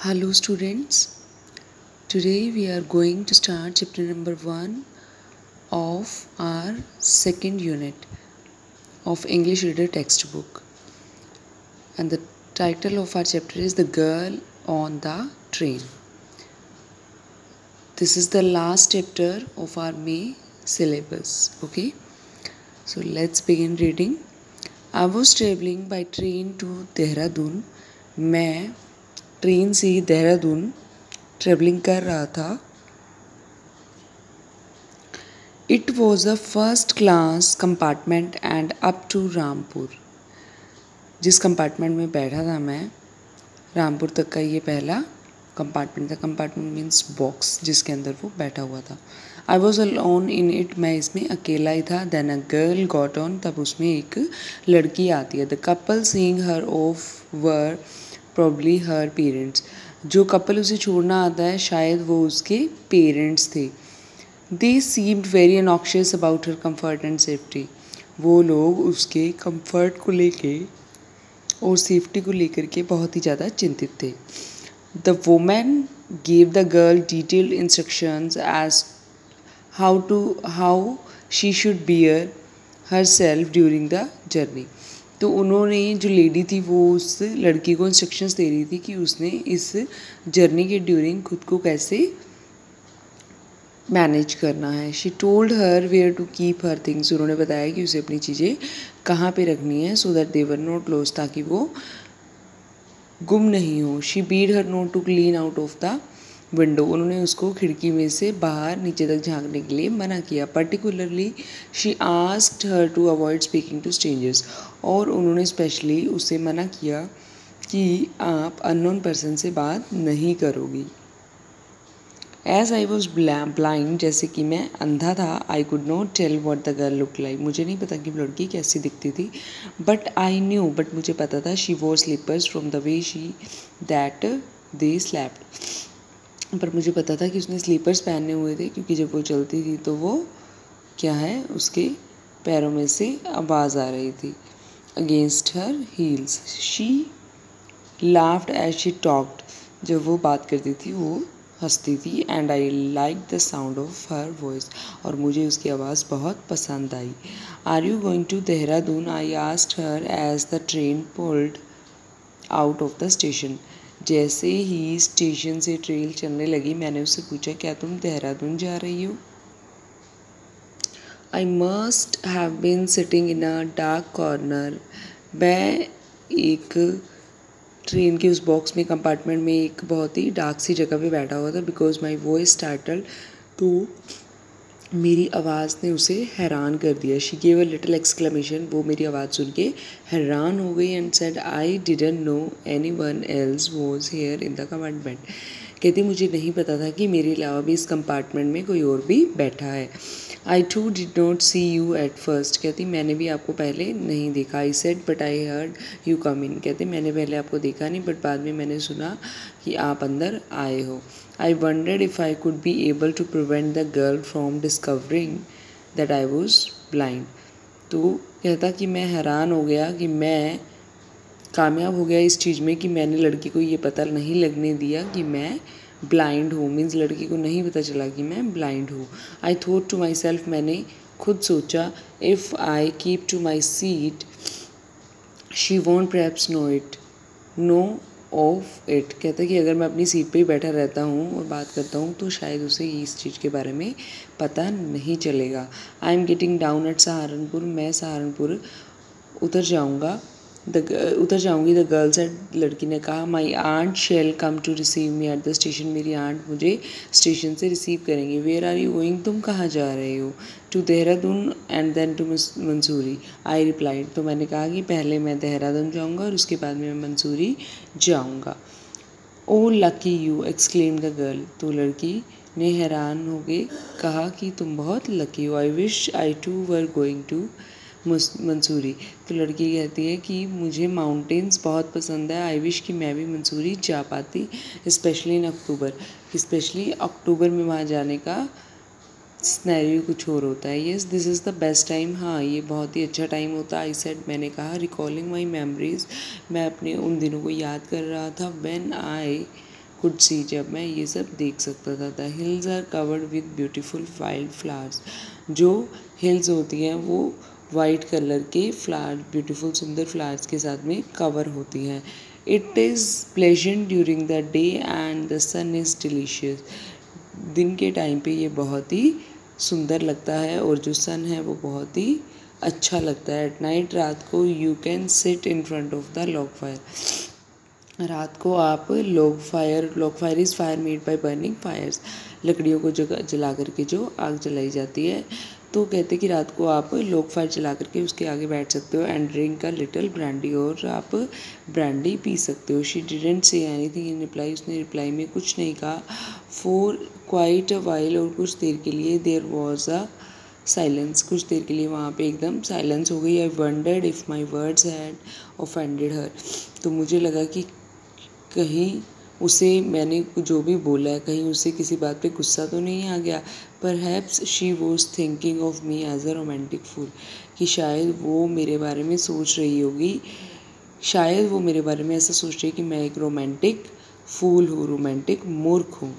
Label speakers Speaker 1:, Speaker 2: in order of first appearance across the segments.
Speaker 1: Hello students, today we are going to start chapter number 1 of our second unit of English Reader textbook, and the title of our chapter is The Girl on the Train. This is the last chapter of our May syllabus, okay? So let's begin reading. I was traveling by train to Dehradun. मैं train से Dehradun travelling कर रहा था. It was a first class compartment and up to Rampur. जिस compartment में बैठा था मैं, रामपुर तक का ये पहला कंपार्टमेंट था. कंपार्टमेंट मीन्स बॉक्स जिसके अंदर वो बैठा हुआ था. I was alone in it. मैं इसमें अकेला ही था. Then a girl got on. तब उसमें एक लड़की आती है. The couple seeing her off were probably her parents. जो कपल उसे छोड़ना आता है शायद वो उसके पेरेंट्स थे. They seemed very anxious about her comfort and safety. वो लोग उसके कम्फर्ट को लेके और सेफ्टी को लेकर के बहुत ही ज़्यादा चिंतित थे. The woman gave the girl detailed instructions as how she should bear herself during the journey. तो उन्होंने, जो लेडी थी वो उस लड़की को इंस्ट्रक्शंस दे रही थी कि उसने इस जर्नी के ड्यूरिंग खुद को कैसे मैनेज करना है. She told her where to keep her things. उन्होंने बताया कि उसे अपनी चीज़ें कहाँ पे रखनी है, so that they were not lost, ताकि वो गुम नहीं हो. She bid her not to lean out of the window. उन्होंने उसको खिड़की में से बाहर नीचे तक झांकने के लिए मना किया. Particularly she asked her to avoid speaking to strangers. और उन्होंने स्पेशली उससे मना किया कि आप अननोन पर्सन से बात नहीं करोगी. As I was blind. जैसे कि मैं अंधा था. I could not tell what the girl look like. मुझे नहीं पता कि लड़की कैसी दिखती थी. But I knew. बट मुझे पता था she wore slippers from the way she that they slapped. पर मुझे पता था कि उसने स्लीपर्स पहने हुए थे, क्योंकि जब वो चलती थी तो वो क्या है, उसके पैरों में से आवाज़ आ रही थी. Against her heels. She laughed as she talked. जब वो बात करती थी वो हंसती थी. And I like the sound of her voice. और मुझे उसकी आवाज़ बहुत पसंद आई. Are you going to Dehradun? I asked her as the train pulled out of the station. जैसे ही स्टेशन से ट्रेन चलने लगी मैंने उससे पूछा, क्या तुम देहरादून जा रही हो? I must have been sitting in a dark corner. मैं एक ट्रेन के उस बॉक्स में, कंपार्टमेंट में, एक बहुत ही डार्क सी जगह पे बैठा हुआ था. Because my voice startled. तो मेरी आवाज़ ने उसे हैरान कर दिया. She gave a little exclamation. वो मेरी आवाज़ सुन के हैरान हो गई. And said I didn't know any one else was here in the compartment. कहती मुझे नहीं पता था कि मेरे अलावा भी इस कंपार्टमेंट में कोई और भी बैठा है. I too did not see you at first. कहती मैंने भी आपको पहले नहीं देखा. I said but I heard you come in. कहते मैंने पहले आपको देखा नहीं, बट बाद में मैंने सुना कि आप अंदर आए हो. I wondered if I could be able to prevent the girl from discovering that I was blind. तो कहता कि मैं हैरान हो गया कि मैं कामयाब हो गया इस चीज़ में कि मैंने लड़की को ये पता नहीं लगने दिया कि मैं ब्लाइंड हूँ. मीन्स लड़की को नहीं पता चला कि मैं ब्लाइंड हूँ. I thought to myself. मैंने खुद सोचा, if I keep to my seat she won't perhaps know of it. कहता है कि अगर मैं अपनी सीट पे ही बैठा रहता हूँ और बात करता हूँ तो शायद उसे इस चीज़ के बारे में पता नहीं चलेगा. I am getting down at Saharanpur. मैं सहारनपुर उतर जाऊँगी. The girl said. लड़की ने कहा. My aunt shall come to receive me at the station. मेरी आंट मुझे स्टेशन से रिसीव करेंगे. Where are you going? तुम कहाँ जा रहे हो? To Dehradun and then to Mussoorie. I replied. तो मैंने कहा कि पहले मैं देहरादून जाऊँगा और उसके बाद में मैं मंसूरी जाऊँगा. Oh lucky you exclaim the girl. तो लड़की ने हैरान हो के कहा कि तुम बहुत लकी हो. I wish I too were going to Mussoorie. तो लड़की कहती है कि मुझे माउंटेन्स बहुत पसंद है. आई विश कि मैं भी मंसूरी जा पाती, स्पेशली इन अक्टूबर. स्पेशली अक्टूबर में वहाँ जाने का स्नैरियो कुछ और होता है. Yes this is the best time. हाँ ये बहुत ही अच्छा टाइम होता है. I said. मैंने कहा. रिकॉलिंग माई मेमरीज. मैं अपने उन दिनों को याद कर रहा था. व्हेन आई कुड सी, जब मैं ये सब देख सकता था। The hills are covered with beautiful wild flowers, जो हिल्स होती हैं वो वाइट कलर के फ्लावर, ब्यूटीफुल सुंदर फ्लावर्स के साथ में कवर होती हैं। It is pleasant during the day and the sun is delicious, दिन के टाइम पे ये बहुत ही सुंदर लगता है और जो सन है वो बहुत ही अच्छा लगता है। एट नाइट, रात को, you can sit in front of the log fire, रात को आप log fire is fire made by burning fires, लकड़ियों को जला करके जो आग जलाई जाती है। तो कहते कि रात को आप लॉग फायर जला करके उसके आगे बैठ सकते हो and drink a little brandy, और आप ब्रांडी पी सकते हो। She didn't say anything in reply, उसने रिप्लाई में कुछ नहीं कहा। फॉर क्वाइट अ वाइल, और कुछ देर के लिए, देयर वॉज अ साइलेंस, कुछ देर के लिए वहाँ पे एकदम साइलेंस हो गई। I wondered if my words had offended her, तो मुझे लगा कि कहीं उसे मैंने जो भी बोला है कहीं उसे किसी बात पे गुस्सा तो नहीं आ गया। Perhaps she was thinking of me as a romantic fool, कि शायद वो मेरे बारे में सोच रही होगी, शायद वो मेरे बारे में ऐसा सोच रही है कि मैं एक रोमांटिक फूल हूँ, रोमांटिक मूर्ख हूँ।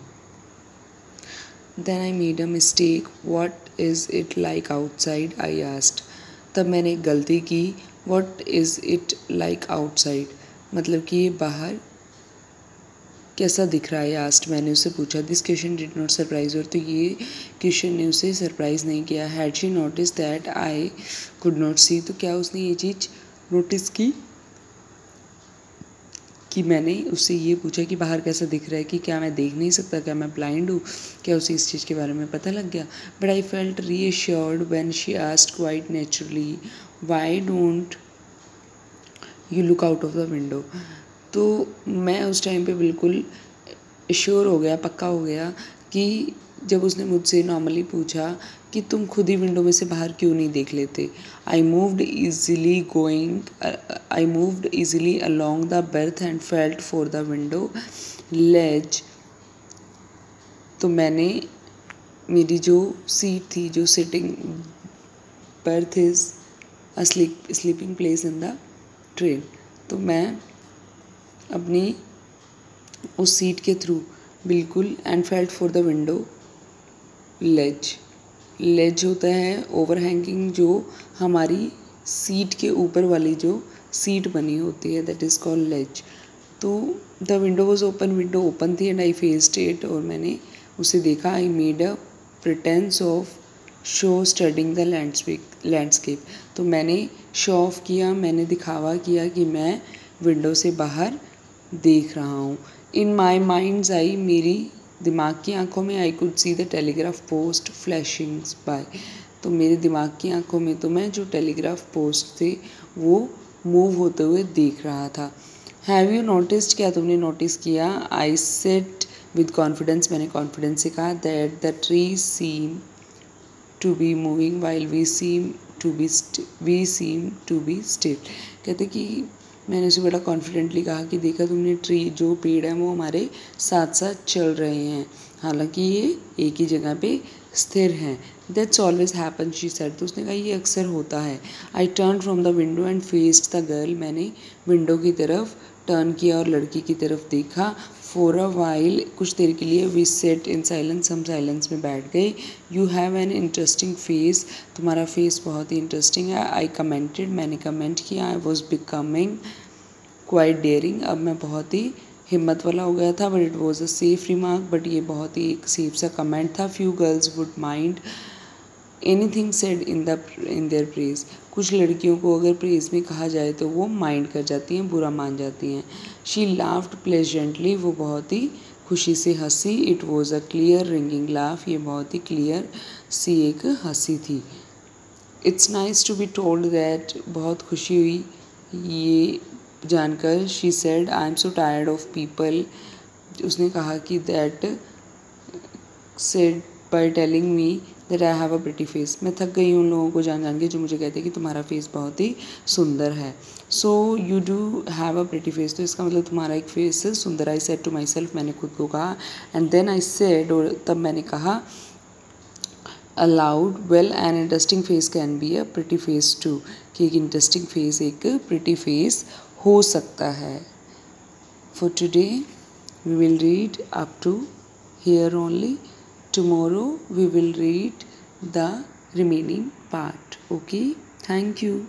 Speaker 1: Then I made a mistake, what is it like outside, I asked, तब मैंने एक गलती की। What is it like outside, मतलब कि ये बाहर कैसा दिख रहा है, आस्ट, मैंने उससे पूछा। This question did not surprise her, तो ये क्वेश्चन ने उसे सरप्राइज़ नहीं किया। Had she notice that I could not see, तो क्या उसने ये चीज़ नोटिस की कि मैंने उससे ये पूछा कि बाहर कैसा दिख रहा है, कि क्या मैं देख नहीं सकता, क्या मैं ब्लाइंड हूँ, क्या उसे इस चीज़ के बारे में पता लग गया। But I felt reassured when she asked quite naturally, why don't you look out of the window, तो मैं उस टाइम पे बिल्कुल श्योर हो गया, पक्का हो गया कि जब उसने मुझसे नॉर्मली पूछा कि तुम खुद ही विंडो में से बाहर क्यों नहीं देख लेते। I moved easily along the berth and felt for the window ledge, तो मैंने, मेरी जो सीट थी, जो sitting berth is a sleeping place in the train, तो मैं अपनी उस सीट के थ्रू बिल्कुल, and felt for the window ledge होता है ओवरहैंगिंग, जो हमारी सीट के ऊपर वाली जो सीट बनी होती है, दैट इज़ कॉल्ड लेज। तो the window was open, window open थी एंड आई फेस्ड इट, और मैंने उसे देखा। आई made a pretence of show studying the landscape, तो मैंने शो ऑफ किया, मैंने दिखावा किया कि मैं विंडो से बाहर देख रहा हूँ। इन माई माइंड्स आई, मेरी दिमाग की आंखों में, I could see the telegraph post flashing by, तो मेरे दिमाग की आंखों में तो मैं जो टेलीग्राफ पोस्ट थे वो मूव होते हुए देख रहा था। हैव यू नोटिस्ड, क्या तुमने नोटिस किया। आई सेड विद कॉन्फिडेंस, मैंने कॉन्फिडेंस से कहा, that the tree seem to be moving while we seem to be still, कहते कि मैंने उसे बड़ा कॉन्फिडेंटली कहा कि देखा तुमने, ट्री, जो पेड़ हैं वो हमारे साथ साथ चल रहे हैं, हालांकि ये एक ही जगह पे स्थिर हैं। That's always happen, she said, तो उसने कहा ये अक्सर होता है। I turn from the window and faced the girl, मैंने विंडो की तरफ टर्न किया और लड़की की तरफ देखा। फॉर अ वाइल, कुछ देर के लिए, वी सेट इन साइलेंस, हम साइलेंस में बैठ गए। You have an interesting face, तुम्हारा फेस बहुत ही इंटरेस्टिंग है। आई कमेंटेड, मैंने कमेंट किया। I was becoming quite daring, अब मैं बहुत ही हिम्मत वाला हो गया था। But it was a safe remark, but ये बहुत ही एक सेफ सा कमेंट था। Few girls would mind anything said in their praise, कुछ लड़कियों को अगर प्रेज में कहा जाए तो वो माइंड कर जाती हैं, बुरा मान जाती हैं। शी लाफ्ड प्लेजेंटली, वो बहुत ही खुशी से हंसी। It was a clear ringing laugh, ये बहुत ही क्लियर सी एक हंसी थी। It's nice to be told that, बहुत खुशी हुई ये जानकर। She said, I am so tired of people, उसने कहा कि that said by telling me that I have a pretty face, मैं थक गई हूँ उन लोगों को जान जान के जो मुझे कहते हैं कि तुम्हारा फेस बहुत ही सुंदर है। So you do have a pretty face, तो इसका मतलब तुम्हारा एक फेस सुंदर। I said to myself, मैंने खुद को कहा। एंड देन आई सेड, और तब मैंने कहा aloud, well an interesting face can be a pretty face too, कि एक इंटरेस्टिंग फेस एक प्रिटी फेस हो सकता है। For today We will read up to here only. Tomorrow we will read the remaining part. Okay, thank you.